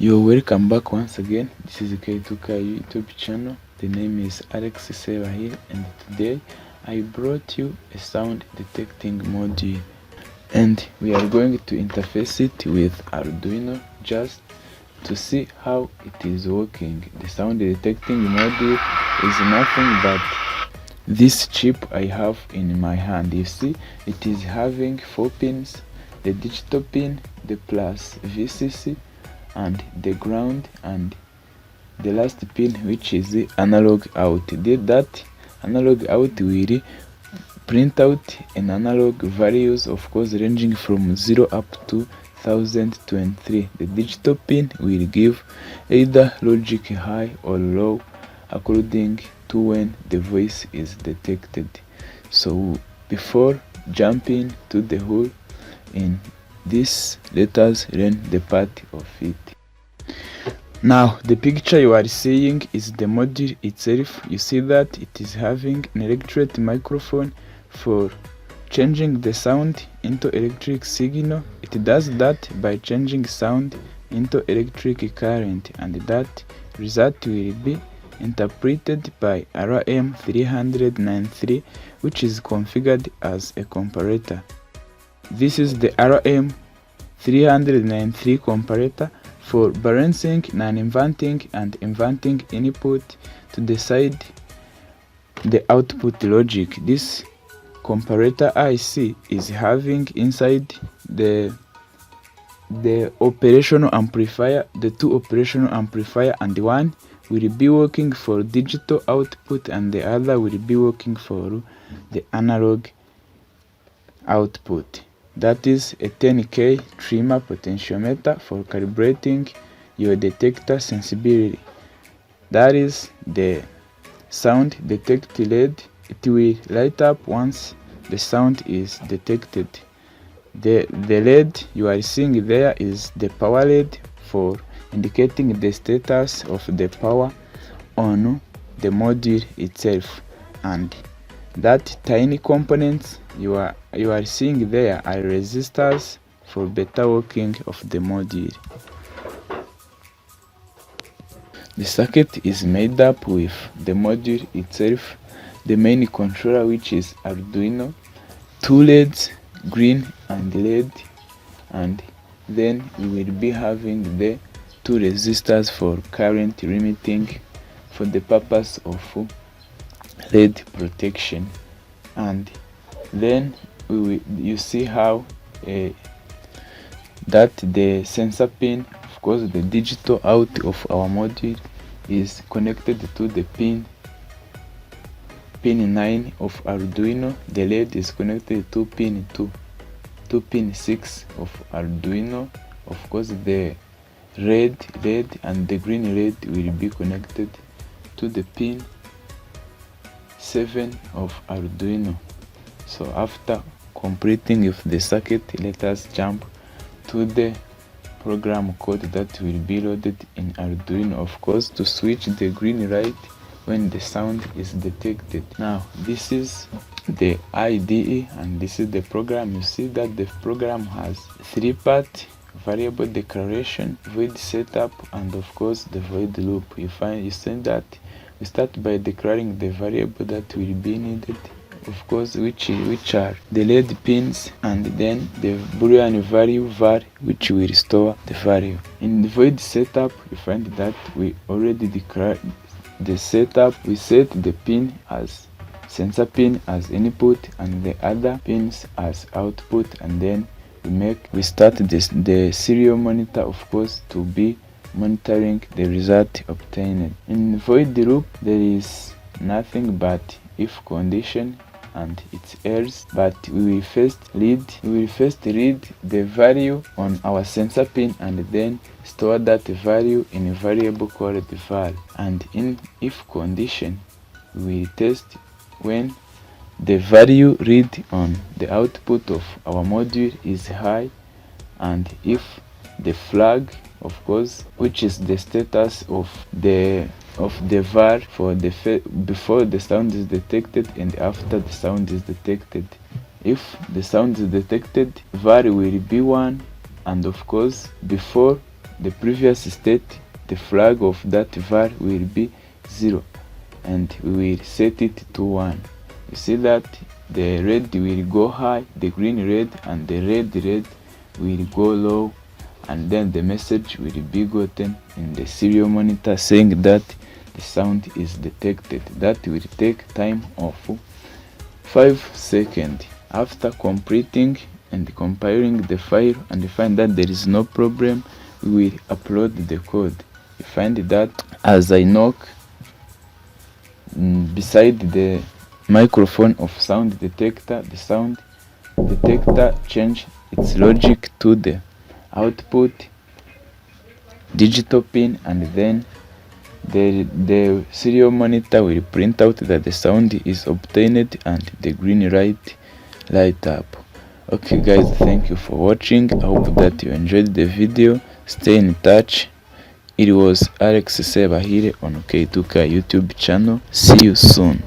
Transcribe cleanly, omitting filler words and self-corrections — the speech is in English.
You're welcome back once again. This is K2K YouTube channel. The name is Alex Seva here, and today I brought you a sound detecting module, and we are going to interface it with Arduino just to see how it is working. The sound detecting module is nothing but this chip I have in my hand. You see, it is having 4 pins: the digital pin, the plus VCC, and the ground, and the last pin, which is the analog out. That analog out will print out an analog values, of course, ranging from 0 up to 1023. The digital pin will give either logic high or low according to when the voice is detected. So before jumping to the whole in this, let us learn the part of it. Now the picture you are seeing is the module itself. You see that it is having an electret microphone for changing the sound into electric signal. It does that by changing sound into electric current, and that result will be interpreted by RM393, which is configured as a comparator. This is the RM393 comparator for balancing non-inverting and inverting input to decide the output logic. This comparator IC is having inside the operational amplifier, the 2 operational amplifier, and one will be working for digital output and the other will be working for the analog output. That is a 10K trimmer potentiometer for calibrating your detector sensibility. That is the sound detect LED. It will light up once the sound is detected. The LED you are seeing there is the power LED for indicating the status of the power on the module itself, and that tiny components you are seeing there are resistors for better working of the module. The circuit is made up with the module itself, the main controller, which is Arduino, 2 LEDs, green and red, and then we will be having the 2 resistors for current limiting for the purpose of LED protection. And then you see how that the sensor pin, of course the digital out of our module, is connected to the pin 9 of Arduino. The LED is connected to pin 6 of Arduino. Of course the red LED and the green LED will be connected to the pin 7 of Arduino. So after completing with the circuit, let us jump to the program code that will be loaded in Arduino, of course, to switch the green light when the sound is detected. Now this is the IDE and this is the program. You see that the program has 3 parts: variable declaration, void setup, and of course the void loop. You see that we start by declaring the variable that will be needed, of course, which are the LED pins, and then the boolean value var, which will store the value. In the void setup, you find that we already declared the setup. We set the pin as sensor pin as input and the other pins as output, and then we start the serial monitor, of course, to be monitoring the result obtained. In void loop there is nothing but if condition and it's else, but we will first read the value on our sensor pin and then store that value in a variable called var. And in if condition we will test when the value read on the output of our module is high, and if the flag, of course, which is the status of the var for before the sound is detected and after the sound is detected. If the sound is detected, var will be 1, and of course before the previous state, the flag of that var will be 0, and we will set it to 1. You see that the red will go high, the green red, and the red will go low, and then the message will be gotten in the serial monitor saying that the sound is detected. That will take time of 5 seconds. After completing and compiling the file and find that there is no problem, we will upload the code. You find that as I knock beside the microphone of sound detector, the sound detector change its logic to the output digital pin, and then the serial monitor will print out that the sound is obtained and the green light up. Okay guys, thank you for watching. I hope that you enjoyed the video. Stay in touch. It was Alex Sebahire on K2K YouTube channel. See you soon.